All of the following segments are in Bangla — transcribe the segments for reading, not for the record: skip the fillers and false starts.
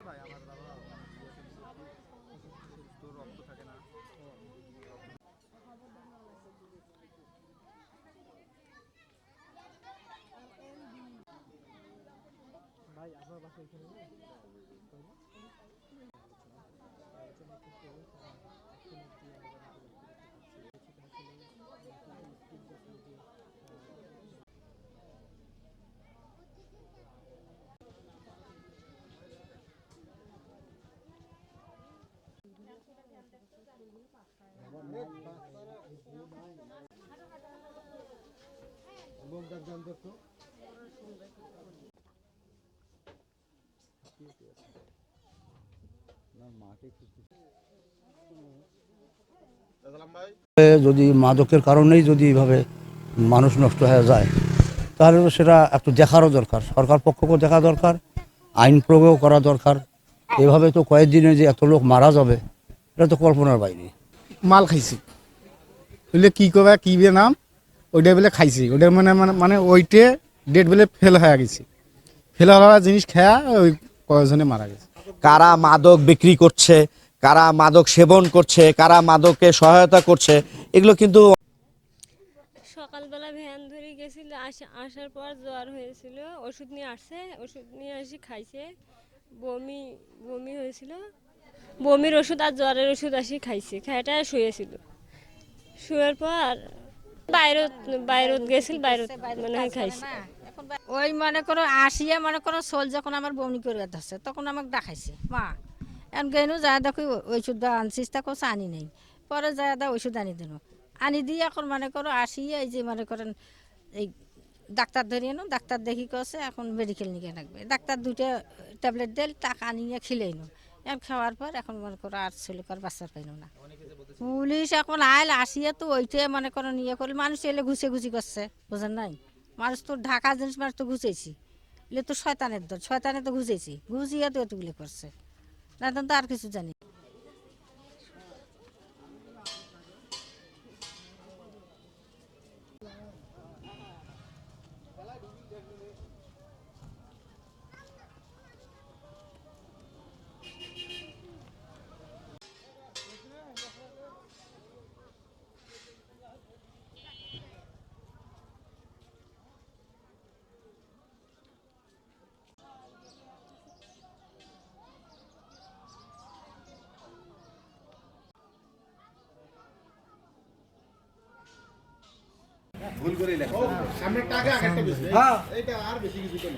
ভাই আমার বাবা সুস্থ রক্ত থাকে না। ভাই আপনার বাসা এখানে না? আলোচনা করতে যদি মাদকের কারণেই যদি এইভাবে মানুষ নষ্ট হয়ে যায় তাহলে তো সেটা একটু দেখারও দরকার, সরকার পক্ষকেও দেখা দরকার, আইন প্রয়োগও করা দরকার। এভাবে তো কয়েকদিনে যে এত লোক মারা যাবে এটা তো কল্পনার বাইরে। মাল খাইছি বলে কি করবে কি বে নাম ওইটা বলে খাইছি, ওইটা মানে মানে মানে ওইটে ডেট বলে ফেল হয়ে গেছে, ফেল হওয়া জিনিস খেয়া ওই কয়েকজনে মারা গেছে। কারা মাদক বিক্রি করছে, কারা মাদক সেবন করছে, কারা মাদকে সহায়তা করছে, এগুলো কিন্তু সকালবেলা ভ্যান ধরে গেছিল, আসার পর জ্বর হয়েছিল, ওষুধ নিয়ে আসছে, ওষুধ নিয়ে আসি খাইছে, বমি বমি হয়েছিল, বমির ওষুধ আর জ্বরের ওষুধ আসি খাইছে, খাইটা শুয়েছিল, শুয়ের পর বাইরত গেছিল, বাইরত মনে হয় খাইছে। ওই মনে করো আসিয়া মনে করো সোল যখন আমার বমি করে ধরছে তখন আমাকে দেখাইছে মা এখন গেনু যা দেখো ওষুধ আনছিস তা কোথাও আনি নেই, পরে যা দা ওষুধ আনি দিল, আনি দিয়ে এখন মনে করো আসিয়া এই যে মনে করেন এই ডাক্তার ধরিয়ে নো, ডাক্তার দেখি কছে এখন মেডিকেল নিয়ে রাখবে, ডাক্তার দুটো ট্যাবলেট দিল টাকা আনিয়ে খিলেই নো, এখন খাওয়ার পর এখন মনে করো আর ছেলেকার বাচ্চার পাইল না। পুলিশ এখন আইল আসিয়া তো ওইটাই মনে করো নিয়ে করলে মানুষ এলে ঘুষে ঘুষি করছে, বোঝেন নাই, মানুষ তো ঢাকা জিনিস মানুষ তো ঘুষেছি, এলে তো শয়তানের দল, শয়তানে তো ঘুষেছি, ঘুষিয়া তো এতগুলো করছে, না তো আর কিছু জানি। ভুল করে লেখা সামনে টাকা একটা বেশি হ্যাঁ এইটা আর বেশি কিছু কেন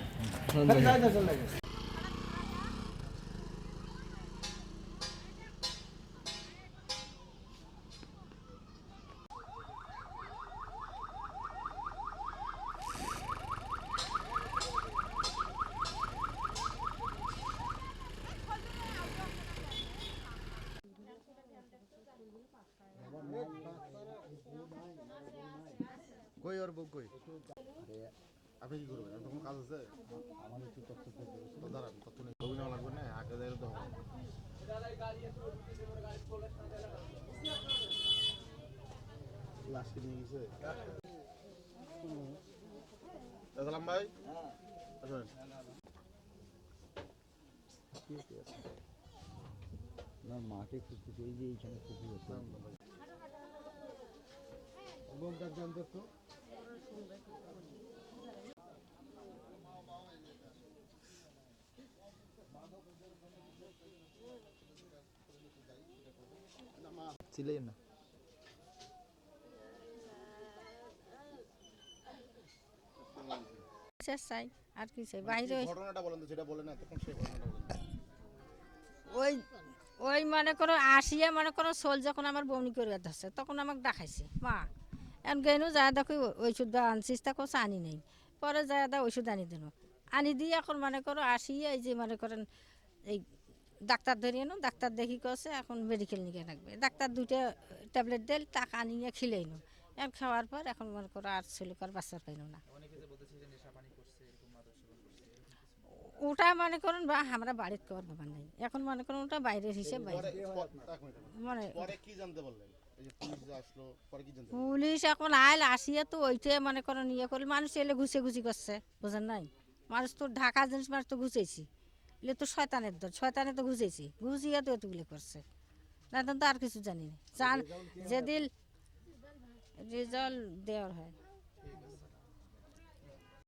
কই আর বউ কই আপনি কি করবেন? তখন কাজ আছে আমাদের তো তথ্য তো দাঁড়ান, তথ্য নেই ছবি নেওয়া লাগবে না, আগে যাই তো হবে। লাস্টে নিয়ে গেছে সালাম ভাই আসেন না মাঠে খুঁজতেছে, এই যে এইখানে পুকুর আছে বলটা জান দেখো ছিলেন না চাই আর কি চাই বাইরে ঘটনাটা বলেন তো, সেটা বলেন না তখন সেই ঘটনাটা বলেন। ওই ওই মনে করো আসিয়া মনে করো সোল যখন আমার বমি করে ধরছে তখন আমাকে দেখাইছে মা এখন গেনু যা দেখো ওষুধ আনছিস তা কোথাও আনি নেই, পরে যা দা ওষুধ আনি দিল, আনি দিয়ে এখন মনে করো আসিয়া এই যে মনে করেন এই ডাক্তার ধরিয়ে নো, ডাক্তার দেখি কছে এখন মেডিকেল নিয়ে রাখবে, ডাক্তার দুটো ট্যাবলেট দিল টাকা আনিয়ে খিলেই নো, এখন খাওয়ার পর এখন মনে করো আর ছেলেকার বাচ্চার পাইল না। ওটা মনে করুন বা আমরা বাড়িতে করবো নাই, এখন মনে করুন ওটা বাইরের হিসেবে বাইরে মানে পরে কি জানতে বললেন? এই যে পুলিশ যে আসলো পরে কি জানতে? পুলিশ এখন আইল আসিয়া তো ওইটাই মনে করো নিয়ে করলে মানুষ এলে ঘুষে ঘুষি করছে, বোঝেন নাই, মানুষ তো ঢাকা জিনিস মানুষ তো ঘুষেছি, এগুলো তো শয়তানের দল, শয়তানে তো ঘুষেছি, ঘুষিয়ে তো এতগুলো করছে, না তো আর কিছু জানি না। যেদিন রেজাল্ট দেওয়ার হয়